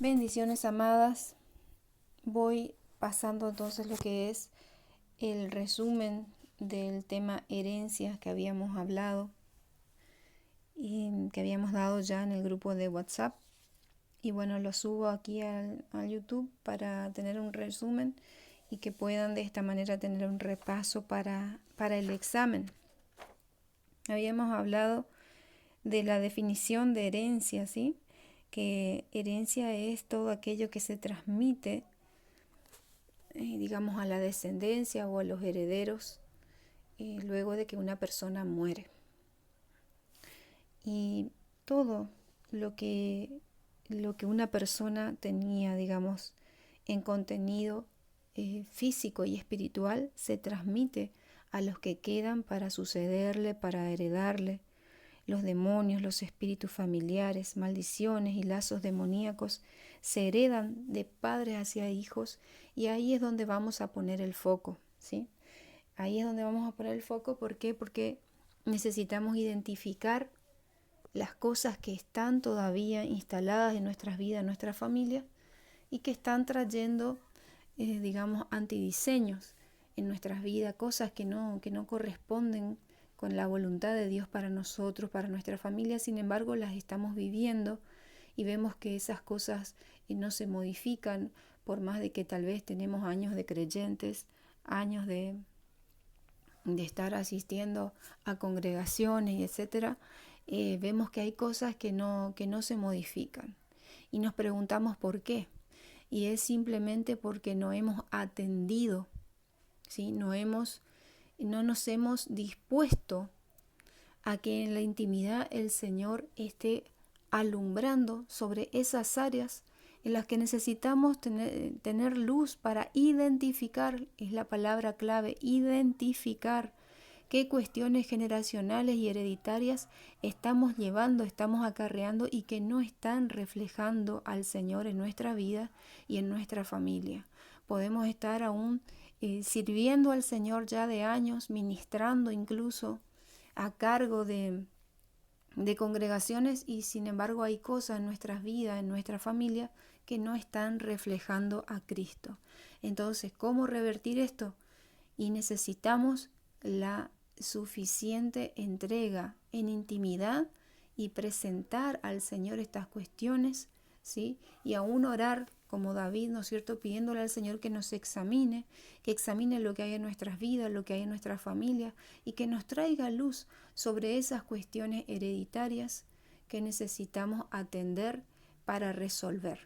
Bendiciones amadas. Voy pasando entonces lo que es el resumen del tema herencias que habíamos hablado y que habíamos dado ya en el grupo de WhatsApp. Y bueno, lo subo aquí al YouTube para tener un resumen y que puedan de esta manera tener un repaso para el examen. Habíamos hablado de la definición de herencia, ¿sí? Que herencia es todo aquello que se transmite, digamos, a la descendencia o a los herederos luego de que una persona muere. Y todo lo que una persona tenía, digamos, en contenido físico y espiritual, se transmite a los que quedan para sucederle, para heredarle. Los demonios, los espíritus familiares, maldiciones y lazos demoníacos se heredan de padres hacia hijos, y ahí es donde vamos a poner el foco, ¿sí? Ahí es donde vamos a poner el foco. ¿Por qué? Porque necesitamos identificar las cosas que están todavía instaladas en nuestras vidas, en nuestras familias, y que están trayendo, digamos, antidiseños en nuestras vidas, cosas que no corresponden con la voluntad de Dios para nosotros, para nuestra familia. Sin embargo, las estamos viviendo y vemos que esas cosas no se modifican, por más de que tal vez tenemos años de creyentes, años de estar asistiendo a congregaciones, etcétera. Vemos que hay cosas que no se modifican y nos preguntamos por qué. Y es simplemente porque no hemos atendido, ¿sí? No nos hemos dispuesto a que en la intimidad el Señor esté alumbrando sobre esas áreas en las que necesitamos tener luz para identificar, es la palabra clave, identificar qué cuestiones generacionales y hereditarias estamos llevando, estamos acarreando y que no están reflejando al Señor en nuestra vida y en nuestra familia. Podemos estar aún sirviendo al Señor ya de años, ministrando incluso a cargo de congregaciones, y sin embargo hay cosas en nuestras vidas, en nuestra familia, que no están reflejando a Cristo. Entonces, ¿cómo revertir esto? Y necesitamos la suficiente entrega en intimidad y presentar al Señor estas cuestiones, ¿sí? Y aún orar como David, ¿no es cierto?, pidiéndole al Señor que nos examine, que examine lo que hay en nuestras vidas, lo que hay en nuestra familia, y que nos traiga luz sobre esas cuestiones hereditarias que necesitamos atender para resolver.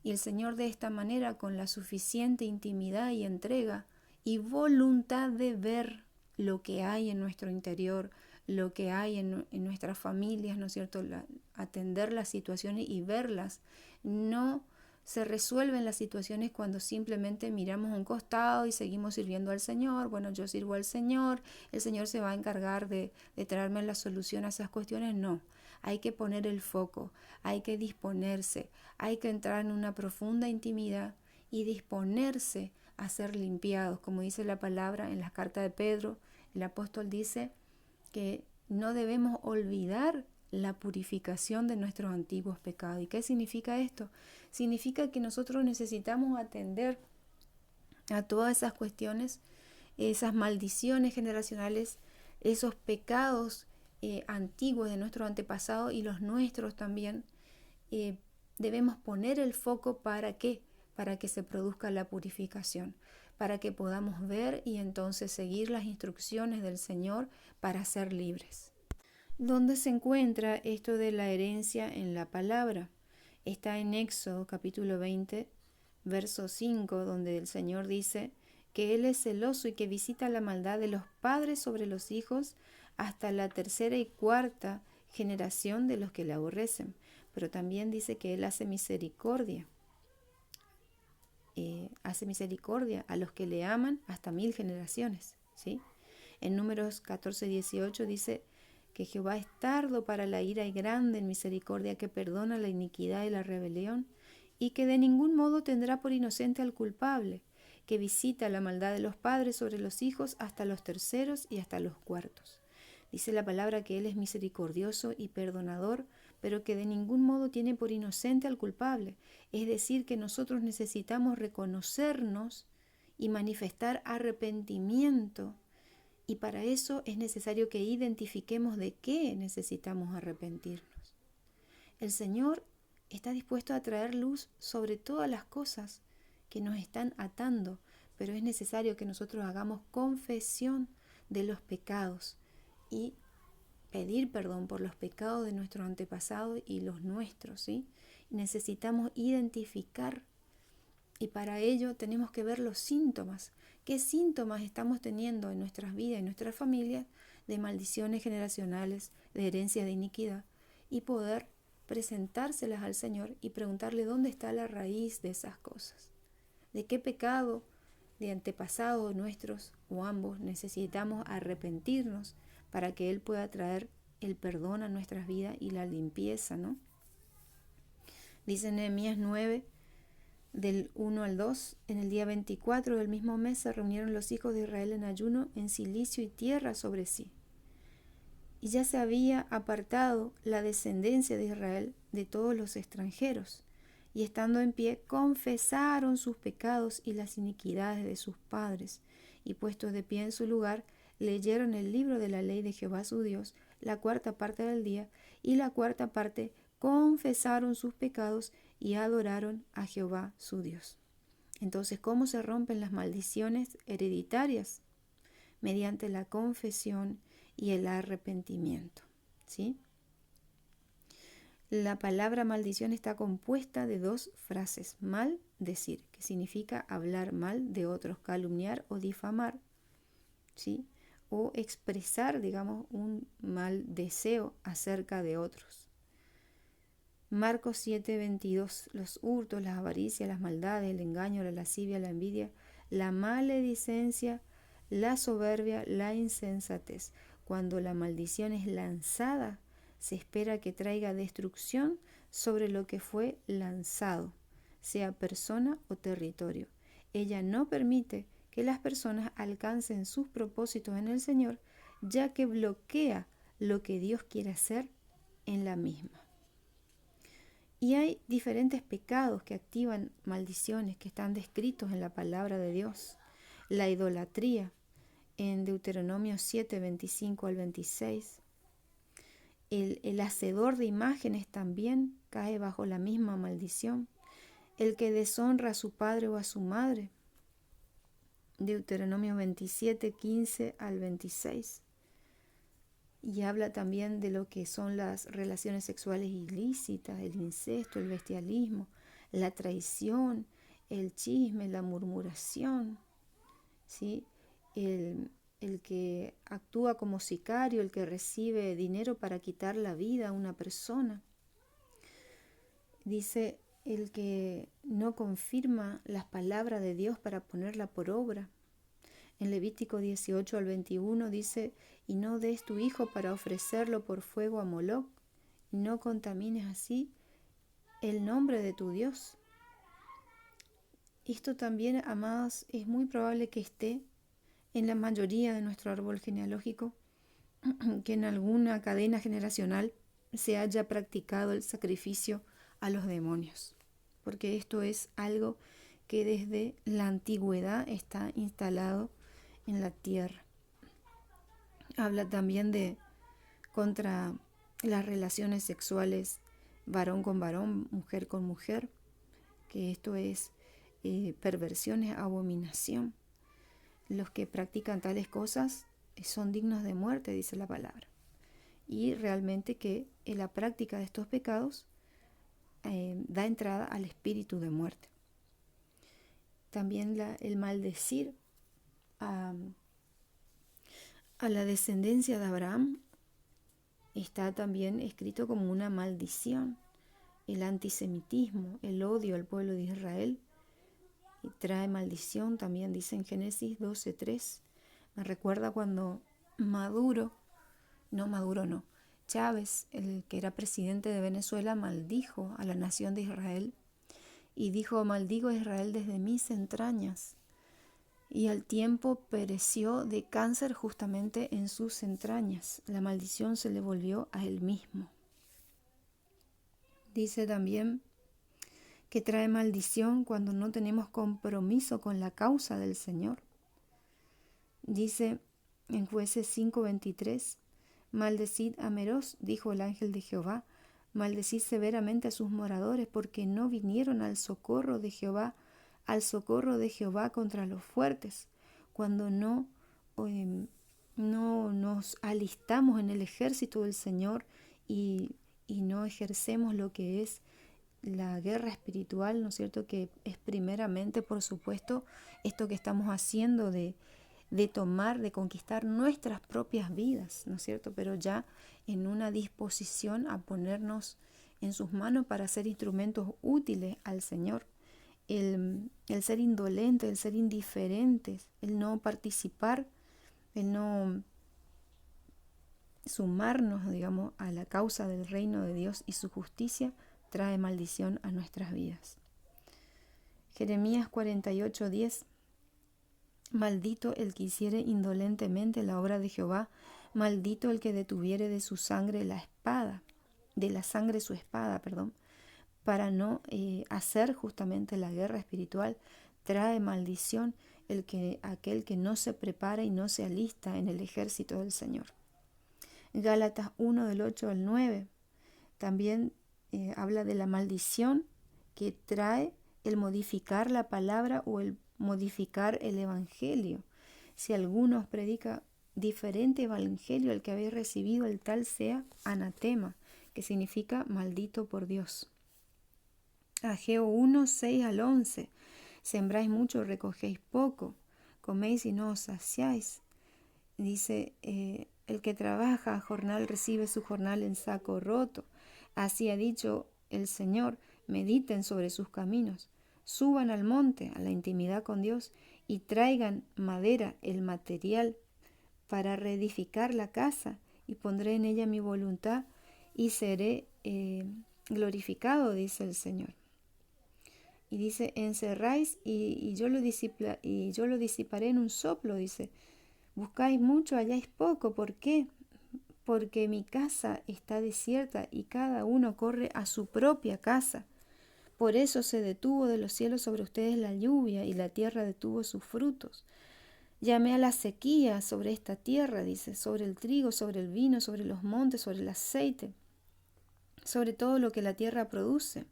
Y el Señor, de esta manera, con la suficiente intimidad y entrega y voluntad de ver lo que hay en nuestro interior, lo que hay en nuestras familias, ¿no es cierto?, atender las situaciones y verlas. No se resuelven las situaciones cuando simplemente miramos a un costado y seguimos sirviendo al Señor. Bueno, yo sirvo al Señor, el Señor se va a encargar de traerme la solución a esas cuestiones. No, hay que poner el foco, hay que disponerse, hay que entrar en una profunda intimidad y disponerse a ser limpiados. Como dice la palabra en las cartas de Pedro, el apóstol dice que no debemos olvidar la purificación de nuestros antiguos pecados. ¿Y qué significa esto? Significa que nosotros necesitamos atender a todas esas cuestiones, esas maldiciones generacionales, esos pecados antiguos de nuestros antepasados y los nuestros también. Debemos poner el foco ¿para qué? Para que se produzca la purificación, para que podamos ver y entonces seguir las instrucciones del Señor para ser libres. ¿Dónde se encuentra esto de la herencia en la palabra? Está en Éxodo capítulo 20, verso 5, donde el Señor dice que Él es celoso y que visita la maldad de los padres sobre los hijos hasta la tercera y cuarta generación de los que le aborrecen. Pero también dice que Él hace misericordia. Hace misericordia a los que le aman hasta 1000 generaciones, ¿sí? En Números 14, 18 dice que Jehová es tardo para la ira y grande en misericordia, que perdona la iniquidad y la rebelión, y que de ningún modo tendrá por inocente al culpable, que visita la maldad de los padres sobre los hijos hasta los terceros y hasta los cuartos. Dice la palabra que Él es misericordioso y perdonador pero que de ningún modo tiene por inocente al culpable. Es decir, que nosotros necesitamos reconocernos y manifestar arrepentimiento. Y para eso es necesario que identifiquemos de qué necesitamos arrepentirnos. El Señor está dispuesto a traer luz sobre todas las cosas que nos están atando, pero es necesario que nosotros hagamos confesión de los pecados y pedir perdón por los pecados de nuestros antepasados y los nuestros, ¿sí? Necesitamos identificar, y para ello tenemos que ver los síntomas. ¿Qué síntomas estamos teniendo en nuestras vidas, en nuestras familias, de maldiciones generacionales, de herencia de iniquidad? Y poder presentárselas al Señor y preguntarle dónde está la raíz de esas cosas. ¿De qué pecado de antepasados nuestros o ambos necesitamos arrepentirnos para que Él pueda traer el perdón a nuestras vidas y la limpieza, ¿no? Dice Nehemías 9, del 1 al 2, en el día 24 del mismo mes se reunieron los hijos de Israel en ayuno, en cilicio y tierra sobre sí. Y ya se había apartado la descendencia de Israel de todos los extranjeros, y estando en pie confesaron sus pecados y las iniquidades de sus padres, y puestos de pie en su lugar, leyeron el libro de la ley de Jehová su Dios, la cuarta parte del día, y la cuarta parte confesaron sus pecados y adoraron a Jehová su Dios. Entonces, ¿cómo se rompen las maldiciones hereditarias? Mediante la confesión y el arrepentimiento, ¿sí? La palabra maldición está compuesta de dos frases: maldecir, que significa hablar mal de otros, calumniar o difamar, ¿sí? O expresar, digamos, un mal deseo acerca de otros. Marcos 7:22, los hurtos, las avaricias, las maldades, el engaño, la lascivia, la envidia, la maledicencia, la soberbia, la insensatez. Cuando la maldición es lanzada, se espera que traiga destrucción sobre lo que fue lanzado, sea persona o territorio. Ella no permite que las personas alcancen sus propósitos en el Señor, ya que bloquea lo que Dios quiere hacer en la misma. Y hay diferentes pecados que activan maldiciones que están descritos en la palabra de Dios. La idolatría, en Deuteronomio 7, 25 al 26. El hacedor de imágenes también cae bajo la misma maldición. El que deshonra a su padre o a su madre. Deuteronomio 27, 15 al 26. Y habla también de lo que son las relaciones sexuales ilícitas, el incesto, el bestialismo, la traición, el chisme, la murmuración, ¿sí? El que actúa como sicario, el que recibe dinero para quitar la vida a una persona. Dice el que no confirma las palabras de Dios para ponerla por obra. En Levítico 18 al 21 dice: y no des tu hijo para ofrecerlo por fuego a Moloc, y no contamines así el nombre de tu Dios. Esto también, amados, es muy probable que esté en la mayoría de nuestro árbol genealógico, que en alguna cadena generacional se haya practicado el sacrificio a los demonios, porque esto es algo que desde la antigüedad está instalado en la tierra. Habla también de contra las relaciones sexuales varón con varón, mujer con mujer, que esto es perversión, es abominación. Los que practican tales cosas son dignos de muerte, dice la palabra. Y realmente que en la práctica de estos pecados da entrada al espíritu de muerte. También el maldecir a la descendencia de Abraham está también escrito como una maldición. El antisemitismo, el odio al pueblo de Israel, y trae maldición, también dice en Génesis 12:3. Me recuerda cuando Chávez, el que era presidente de Venezuela, maldijo a la nación de Israel y dijo: maldigo a Israel desde mis entrañas. Y al tiempo pereció de cáncer justamente en sus entrañas. La maldición se le volvió a él mismo. Dice también que trae maldición cuando no tenemos compromiso con la causa del Señor. Dice en Jueces 5:23, maldecid a Meroz, dijo el ángel de Jehová, maldecid severamente a sus moradores, porque no vinieron al socorro de Jehová contra los fuertes. Cuando no nos alistamos en el ejército del Señor y no ejercemos lo que es la guerra espiritual, ¿no es cierto? Que es primeramente, por supuesto, esto que estamos haciendo de tomar, de conquistar nuestras propias vidas, ¿no es cierto? Pero ya en una disposición a ponernos en sus manos para ser instrumentos útiles al Señor. El ser indolente, el ser indiferentes, el no participar, el no sumarnos, digamos, a la causa del reino de Dios y su justicia, trae maldición a nuestras vidas. Jeremías 48:10. Maldito el que hiciere indolentemente la obra de Jehová, maldito el que detuviere de su sangre la espada, de la sangre su espada, para no hacer justamente la guerra espiritual, trae maldición aquel que no se prepara y no se alista en el ejército del Señor. Gálatas 1 del 8 al 9 también habla de la maldición que trae el modificar la palabra o el modificar el evangelio. Si alguno os predica diferente evangelio al que habéis recibido, el tal sea anatema, que significa maldito por Dios. Ageo 1, 6 al 11. Sembráis mucho, recogéis poco, coméis y no os saciáis. Dice, el que trabaja a jornal recibe su jornal en saco roto. Así ha dicho el Señor, mediten sobre sus caminos. Suban al monte, a la intimidad con Dios, y traigan madera, el material, para reedificar la casa, y pondré en ella mi voluntad, y seré glorificado, dice el Señor. Y dice, encerráis, y yo lo disiparé en un soplo, dice. Buscáis mucho, halláis poco. ¿Por qué? Porque mi casa está desierta, y cada uno corre a su propia casa. Por eso se detuvo de los cielos sobre ustedes la lluvia, y la tierra detuvo sus frutos. Llamé a la sequía sobre esta tierra, dice, sobre el trigo, sobre el vino, sobre los montes, sobre el aceite, sobre todo lo que la tierra produce,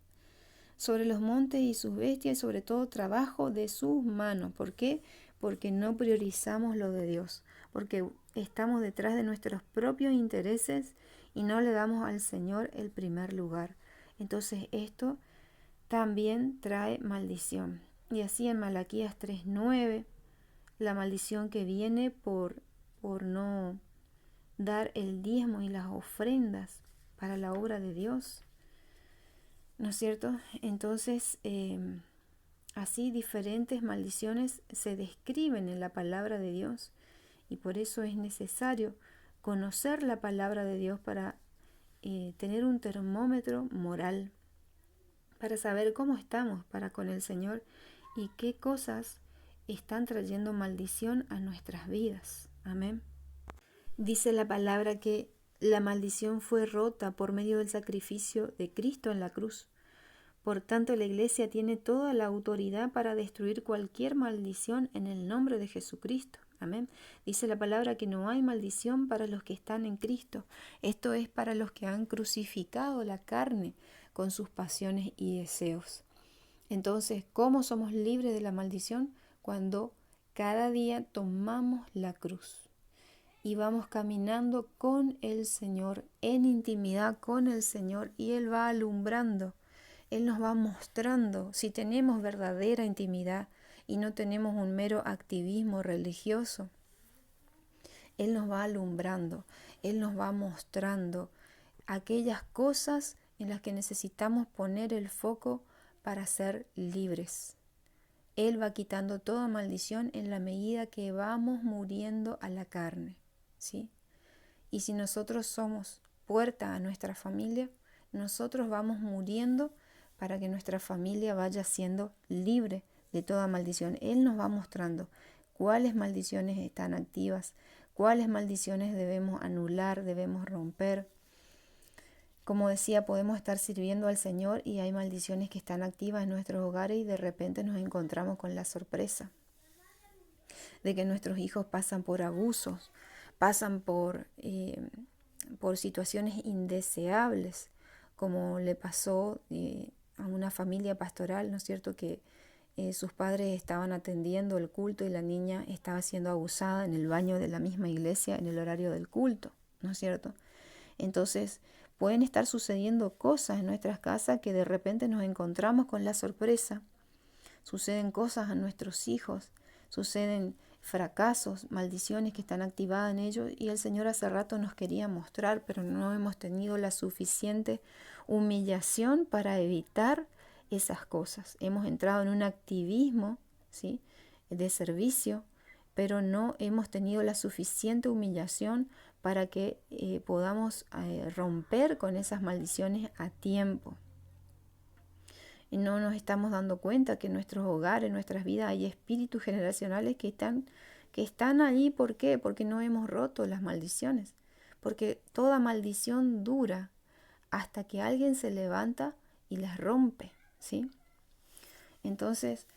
sobre los montes y sus bestias, y sobre todo trabajo de sus manos. ¿Por qué? Porque no priorizamos lo de Dios, porque estamos detrás de nuestros propios intereses y no le damos al Señor el primer lugar. Entonces esto también trae maldición. Y así en Malaquías 3:9, la maldición que viene por no dar el diezmo y las ofrendas para la obra de Dios, ¿no es cierto? Entonces, así diferentes maldiciones se describen en la palabra de Dios, y por eso es necesario conocer la palabra de Dios para tener un termómetro moral, para saber cómo estamos para con el Señor y qué cosas están trayendo maldición a nuestras vidas. Amén. Dice la palabra que la maldición fue rota por medio del sacrificio de Cristo en la cruz. Por tanto, la Iglesia tiene toda la autoridad para destruir cualquier maldición en el nombre de Jesucristo. Amén. Dice la palabra que no hay maldición para los que están en Cristo. Esto es para los que han crucificado la carne con sus pasiones y deseos. Entonces, ¿cómo somos libres de la maldición? Cuando cada día tomamos la cruz y vamos caminando con el Señor, en intimidad con el Señor, y Él va alumbrando. Él nos va mostrando si tenemos verdadera intimidad y no tenemos un mero activismo religioso. Él nos va alumbrando, Él nos va mostrando aquellas cosas en las que necesitamos poner el foco para ser libres. Él va quitando toda maldición en la medida que vamos muriendo a la carne, ¿sí? Y si nosotros somos puerta a nuestra familia, nosotros vamos muriendo para que nuestra familia vaya siendo libre de toda maldición. Él nos va mostrando cuáles maldiciones están activas, cuáles maldiciones debemos anular, debemos romper. Como decía, podemos estar sirviendo al Señor y hay maldiciones que están activas en nuestros hogares y de repente nos encontramos con la sorpresa de que nuestros hijos pasan por abusos, pasan por situaciones indeseables, como le pasó a una familia pastoral, ¿no es cierto?, que sus padres estaban atendiendo el culto y la niña estaba siendo abusada en el baño de la misma iglesia en el horario del culto, ¿no es cierto? Entonces, pueden estar sucediendo cosas en nuestras casas que de repente nos encontramos con la sorpresa. Suceden cosas a nuestros hijos, suceden fracasos, maldiciones que están activadas en ellos y el Señor hace rato nos quería mostrar, pero no hemos tenido la suficiente humillación para evitar esas cosas. Hemos entrado en un activismo, ¿sí?, de servicio, pero no hemos tenido la suficiente humillación para que podamos romper con esas maldiciones a tiempo. Y no nos estamos dando cuenta que en nuestros hogares, en nuestras vidas, hay espíritus generacionales que están ahí. ¿Por qué? Porque no hemos roto las maldiciones. Porque toda maldición dura hasta que alguien se levanta y las rompe, ¿sí? Entonces,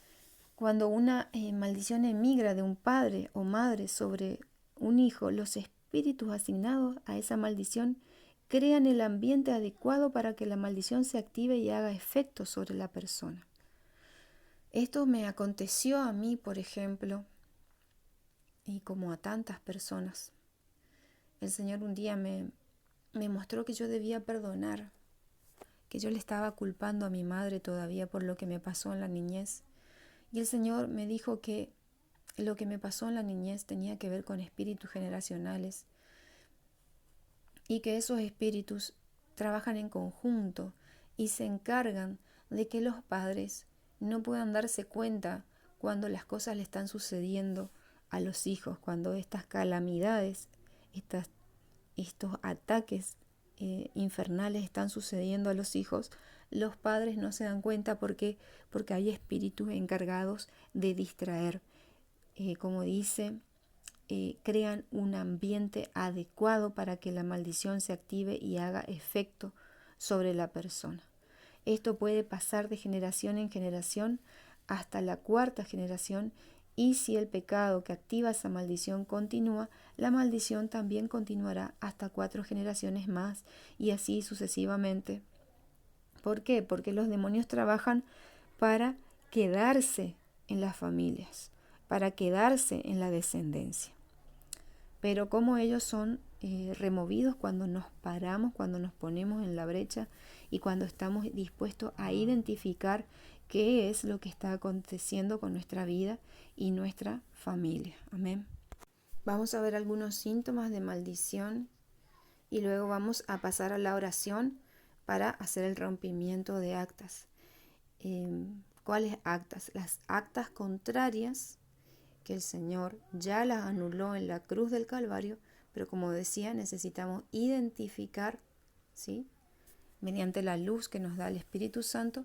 cuando una maldición emigra de un padre o madre sobre un hijo, los espíritus asignados a esa maldición crean el ambiente adecuado para que la maldición se active y haga efecto sobre la persona. Esto me aconteció a mí, por ejemplo, y como a tantas personas. El Señor un día me mostró que yo debía perdonar, que yo le estaba culpando a mi madre todavía por lo que me pasó en la niñez. Y el Señor me dijo que lo que me pasó en la niñez tenía que ver con espíritus generacionales y que esos espíritus trabajan en conjunto y se encargan de que los padres no puedan darse cuenta cuando las cosas le están sucediendo a los hijos, cuando estas calamidades, estos ataques infernales están sucediendo a los hijos. Los padres no se dan cuenta porque hay espíritus encargados de distraer. Como dice, crean un ambiente adecuado para que la maldición se active y haga efecto sobre la persona. Esto puede pasar de generación en generación hasta la cuarta generación, y si el pecado que activa esa maldición continúa, la maldición también continuará hasta 4 generaciones más y así sucesivamente. ¿Por qué? Porque los demonios trabajan para quedarse en las familias, para quedarse en la descendencia. Pero como ellos son removidos cuando nos paramos, cuando nos ponemos en la brecha y cuando estamos dispuestos a identificar qué es lo que está aconteciendo con nuestra vida y nuestra familia. Amén. Vamos a ver algunos síntomas de maldición y luego vamos a pasar a la oración para hacer el rompimiento de actas. ¿Cuáles actas? Las actas contrarias que el Señor ya las anuló en la cruz del Calvario, pero como decía, necesitamos identificar, ¿sí?, mediante la luz que nos da el Espíritu Santo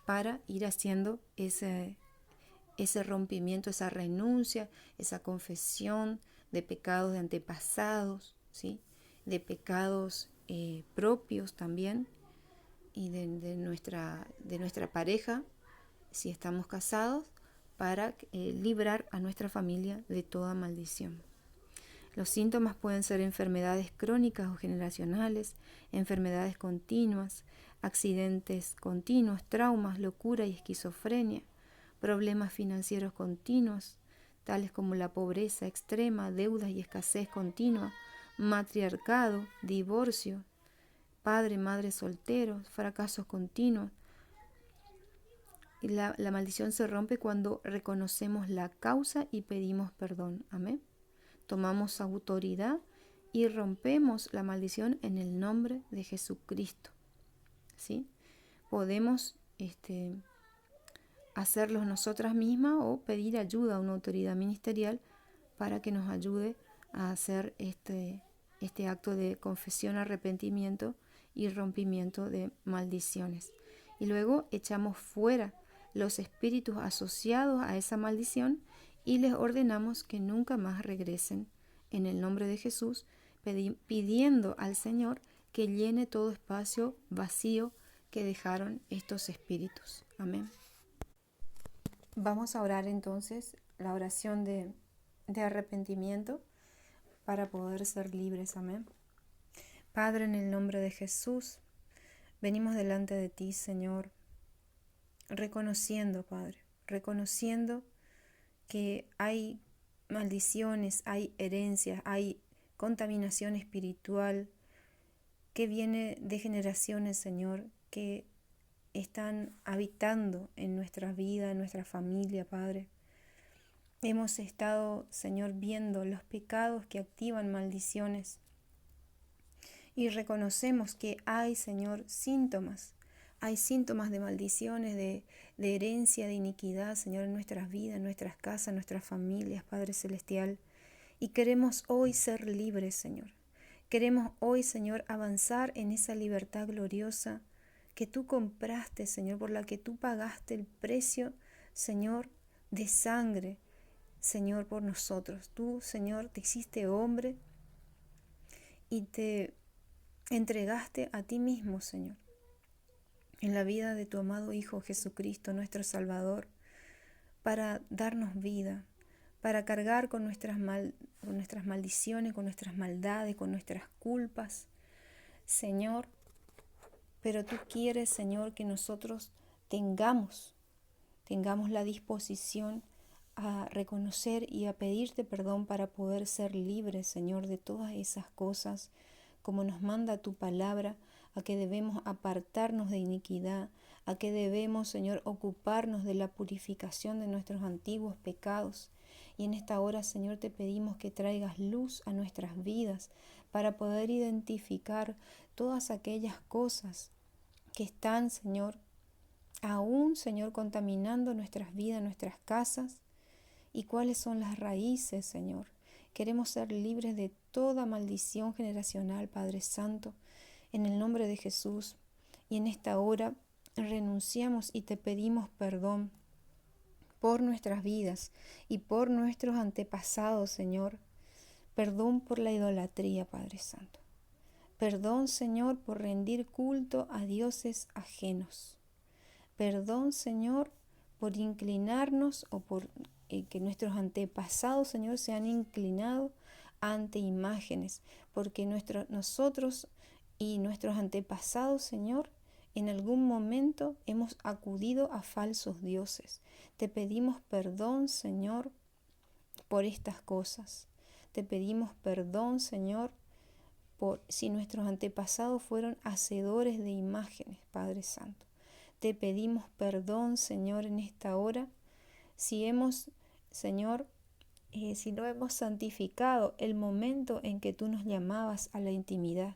para ir haciendo ese rompimiento, esa renuncia, esa confesión de pecados de antepasados, ¿sí?, de pecados propios también y de nuestra pareja, si estamos casados, para librar a nuestra familia de toda maldición. Los síntomas pueden ser enfermedades crónicas o generacionales, enfermedades continuas, accidentes continuos, traumas, locura y esquizofrenia, problemas financieros continuos, tales como la pobreza extrema, deudas y escasez continua, matriarcado, divorcio, padre, madre solteros, fracasos continuos. Y la maldición se rompe cuando reconocemos la causa y pedimos perdón. Amén. Tomamos autoridad y rompemos la maldición en el nombre de Jesucristo. ¿Sí? Podemos hacerlo nosotras mismas o pedir ayuda a una autoridad ministerial para que nos ayude a hacer este acto de confesión, arrepentimiento y rompimiento de maldiciones. Y luego echamos fuera los espíritus asociados a esa maldición y les ordenamos que nunca más regresen en el nombre de Jesús, pidiendo al Señor que llene todo espacio vacío que dejaron estos espíritus. Amén. Vamos a orar entonces la oración de arrepentimiento para poder ser libres. Amén. Padre, en el nombre de Jesús, venimos delante de ti, Señor, reconociendo, Padre, reconociendo que hay maldiciones, hay herencias, hay contaminación espiritual que viene de generaciones, Señor, que están habitando en nuestra vida, en nuestra familia, Padre. Hemos estado, Señor, viendo los pecados que activan maldiciones y reconocemos que hay, Señor, síntomas. Hay síntomas de maldiciones, de herencia, de iniquidad, Señor, en nuestras vidas, en nuestras casas, en nuestras familias, Padre Celestial. Y queremos hoy ser libres, Señor. Queremos hoy, Señor, avanzar en esa libertad gloriosa que tú compraste, Señor, por la que tú pagaste el precio, Señor, de sangre, Señor, por nosotros. Tú, Señor, te hiciste hombre y te entregaste a ti mismo, Señor, en la vida de tu amado Hijo Jesucristo, nuestro Salvador, para darnos vida, para cargar con nuestras maldiciones, con nuestras maldades, con nuestras culpas, Señor. Pero tú quieres, Señor, que nosotros tengamos la disposición a reconocer y a pedirte perdón para poder ser libres, Señor, de todas esas cosas, como nos manda tu palabra, a que debemos apartarnos de iniquidad, a que debemos, Señor, ocuparnos de la purificación de nuestros antiguos pecados. Y en esta hora, Señor, te pedimos que traigas luz a nuestras vidas para poder identificar todas aquellas cosas que están, Señor, aún, Señor, contaminando nuestras vidas, nuestras casas, y cuáles son las raíces, Señor. Queremos ser libres de toda maldición generacional, Padre Santo, en el nombre de Jesús. Y en esta hora renunciamos y te pedimos perdón por nuestras vidas y por nuestros antepasados, Señor. Perdón por la idolatría, Padre Santo. Perdón, Señor, por rendir culto a dioses ajenos. Perdón, Señor, por inclinarnos o por que nuestros antepasados, Señor, se han inclinado ante imágenes, porque nosotros y nuestros antepasados, Señor, en algún momento hemos acudido a falsos dioses. Te pedimos perdón, Señor, por estas cosas. Te pedimos perdón, Señor, por si nuestros antepasados fueron hacedores de imágenes, Padre Santo. Te pedimos perdón, Señor, en esta hora, si hemos, Señor, si no hemos santificado el momento en que tú nos llamabas a la intimidad.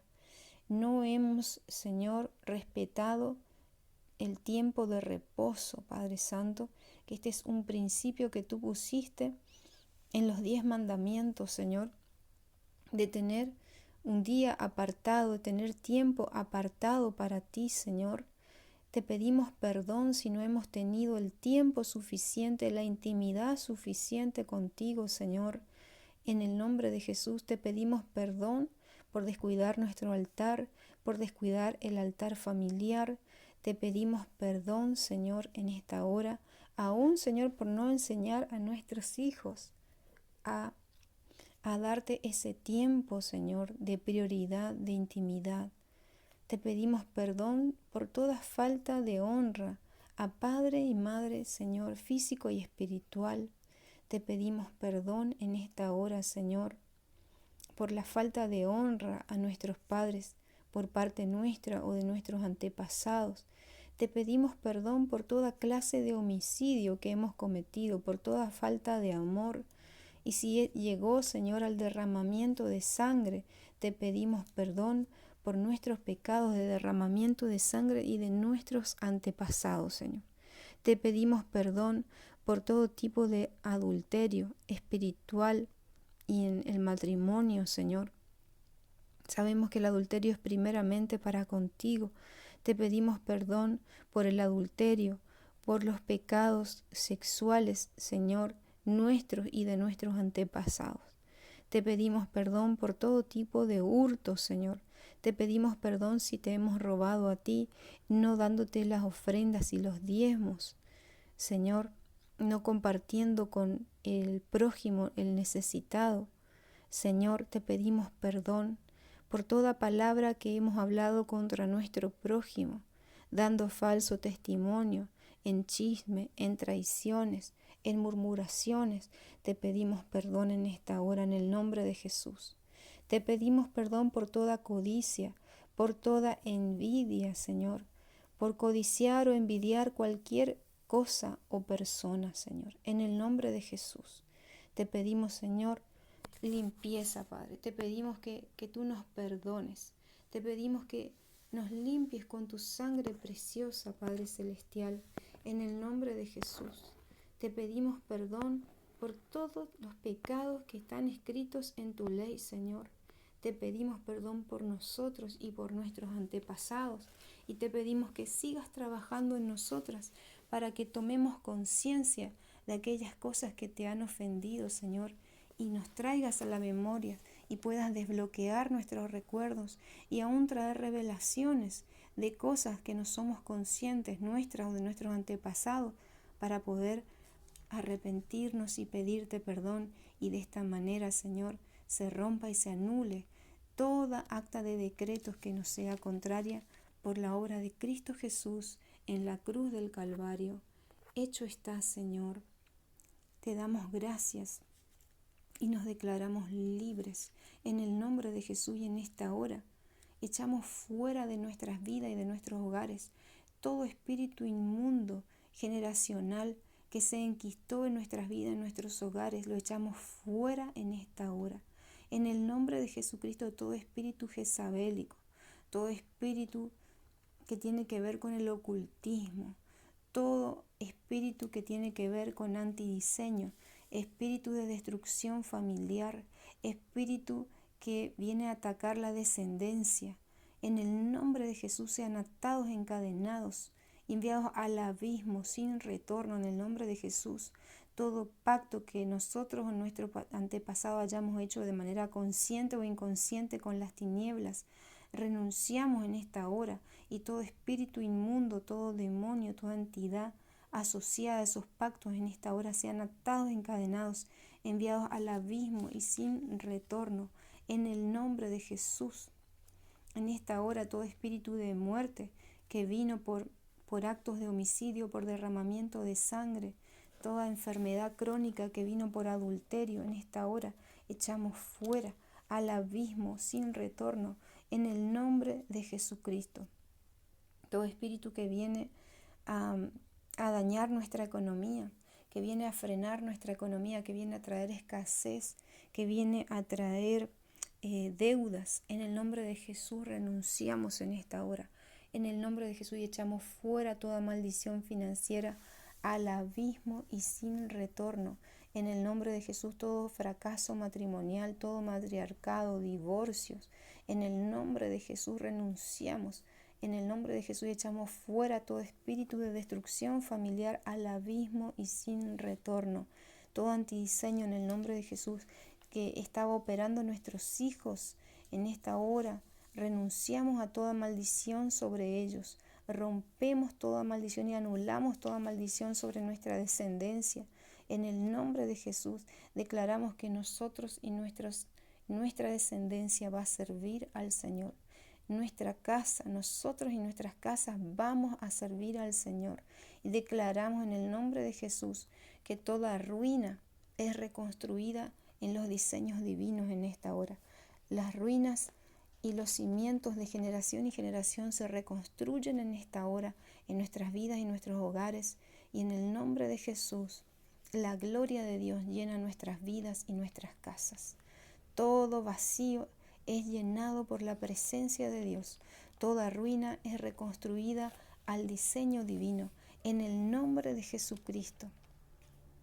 No hemos, Señor, respetado el tiempo de reposo, Padre Santo, que este es un principio que tú pusiste en los 10 mandamientos, Señor, de tener un día apartado, de tener tiempo apartado para ti, Señor. Te pedimos perdón si no hemos tenido el tiempo suficiente, la intimidad suficiente contigo, Señor. En el nombre de Jesús te pedimos perdón por descuidar nuestro altar, por descuidar el altar familiar. Te pedimos perdón, Señor, en esta hora, aún, Señor, por no enseñar a nuestros hijos a darte ese tiempo, Señor, de prioridad, de intimidad. Te pedimos perdón por toda falta de honra a padre y madre, Señor, físico y espiritual. Te pedimos perdón en esta hora, Señor, por la falta de honra a nuestros padres por parte nuestra o de nuestros antepasados. Te pedimos perdón por toda clase de homicidio que hemos cometido, por toda falta de amor. Y si llegó, Señor, al derramamiento de sangre, te pedimos perdón por nuestros pecados de derramamiento de sangre y de nuestros antepasados, Señor. Te pedimos perdón por todo tipo de adulterio espiritual y en el matrimonio, Señor. Sabemos que el adulterio es primeramente para contigo. Te pedimos perdón por el adulterio, por los pecados sexuales, Señor, nuestros y de nuestros antepasados. Te pedimos perdón por todo tipo de hurto, Señor. Te pedimos perdón si te hemos robado a ti, no dándote las ofrendas y los diezmos, Señor, no compartiendo con el prójimo, el necesitado. Señor, te pedimos perdón por toda palabra que hemos hablado contra nuestro prójimo, dando falso testimonio, en chisme, en traiciones, en murmuraciones. Te pedimos perdón en esta hora en el nombre de Jesús. Te pedimos perdón por toda codicia, por toda envidia, Señor, por codiciar o envidiar cualquier cosa o persona, Señor. En el nombre de Jesús, te pedimos, Señor, limpieza, Padre. Te pedimos que tú nos perdones. Te pedimos que nos limpies con tu sangre preciosa, Padre Celestial. En el nombre de Jesús, te pedimos perdón por todos los pecados que están escritos en tu ley, Señor. Te pedimos perdón por nosotros y por nuestros antepasados. Y te pedimos que sigas trabajando en nosotras para que tomemos conciencia de aquellas cosas que te han ofendido, Señor, y nos traigas a la memoria y puedas desbloquear nuestros recuerdos y aún traer revelaciones de cosas que no somos conscientes nuestras o de nuestros antepasados para poder arrepentirnos y pedirte perdón, y de esta manera, Señor, se rompa y se anule toda acta de decretos que nos sea contraria por la obra de Cristo Jesús en la cruz del Calvario. Hecho está, Señor. Te damos gracias y nos declaramos libres en el nombre de Jesús. Y en esta hora echamos fuera de nuestras vidas y de nuestros hogares todo espíritu inmundo, generacional, que se enquistó en nuestras vidas, en nuestros hogares. Lo echamos fuera en esta hora. En el nombre de Jesucristo, todo espíritu jezabélico, todo espíritu que tiene que ver con el ocultismo, todo espíritu que tiene que ver con antidiseño, espíritu de destrucción familiar, espíritu que viene a atacar la descendencia, en el nombre de Jesús sean atados, encadenados, enviados al abismo sin retorno en el nombre de Jesús. Todo pacto que nosotros o nuestro antepasado hayamos hecho de manera consciente o inconsciente con las tinieblas, renunciamos en esta hora, y todo espíritu inmundo, todo demonio, toda entidad asociada a esos pactos en esta hora sean atados, encadenados, enviados al abismo y sin retorno en el nombre de Jesús. En esta hora todo espíritu de muerte que vino por actos de homicidio, por derramamiento de sangre, toda enfermedad crónica que vino por adulterio, en esta hora echamos fuera al abismo sin retorno en el nombre de Jesucristo. Todo espíritu que viene a dañar nuestra economía, que viene a frenar nuestra economía, que viene a traer escasez, que viene a traer deudas, en el nombre de Jesús renunciamos en esta hora. En el nombre de Jesús, y echamos fuera toda maldición financiera al abismo y sin retorno. En el nombre de Jesús, todo fracaso matrimonial, todo matriarcado, divorcios, en el nombre de Jesús renunciamos. En el nombre de Jesús echamos fuera todo espíritu de destrucción familiar al abismo y sin retorno. Todo antidiseño en el nombre de Jesús que estaba operando nuestros hijos en esta hora, renunciamos a toda maldición sobre ellos. Rompemos toda maldición y anulamos toda maldición sobre nuestra descendencia. En el nombre de Jesús declaramos que nosotros y nuestra descendencia va a servir al Señor. Nuestra casa, nosotros y nuestras casas vamos a servir al Señor. Y declaramos en el nombre de Jesús que toda ruina es reconstruida en los diseños divinos en esta hora. Las ruinas y los cimientos de generación y generación se reconstruyen en esta hora, en nuestras vidas y nuestros hogares. Y en el nombre de Jesús, la gloria de Dios llena nuestras vidas y nuestras casas. Todo vacío es llenado por la presencia de Dios. Toda ruina es reconstruida al diseño divino. En el nombre de Jesucristo,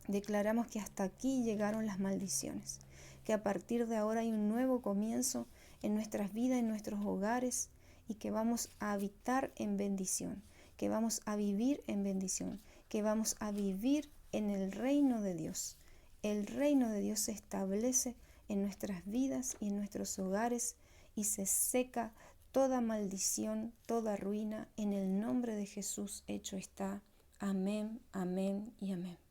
declaramos que hasta aquí llegaron las maldiciones, que a partir de ahora hay un nuevo comienzo en nuestras vidas, en nuestros hogares, y que vamos a habitar en bendición, que vamos a vivir en bendición, que vamos a vivir en el reino de Dios. El reino de Dios se establece en nuestras vidas y en nuestros hogares, y se seca toda maldición, toda ruina, en el nombre de Jesús hecho está. Amén, amén y amén.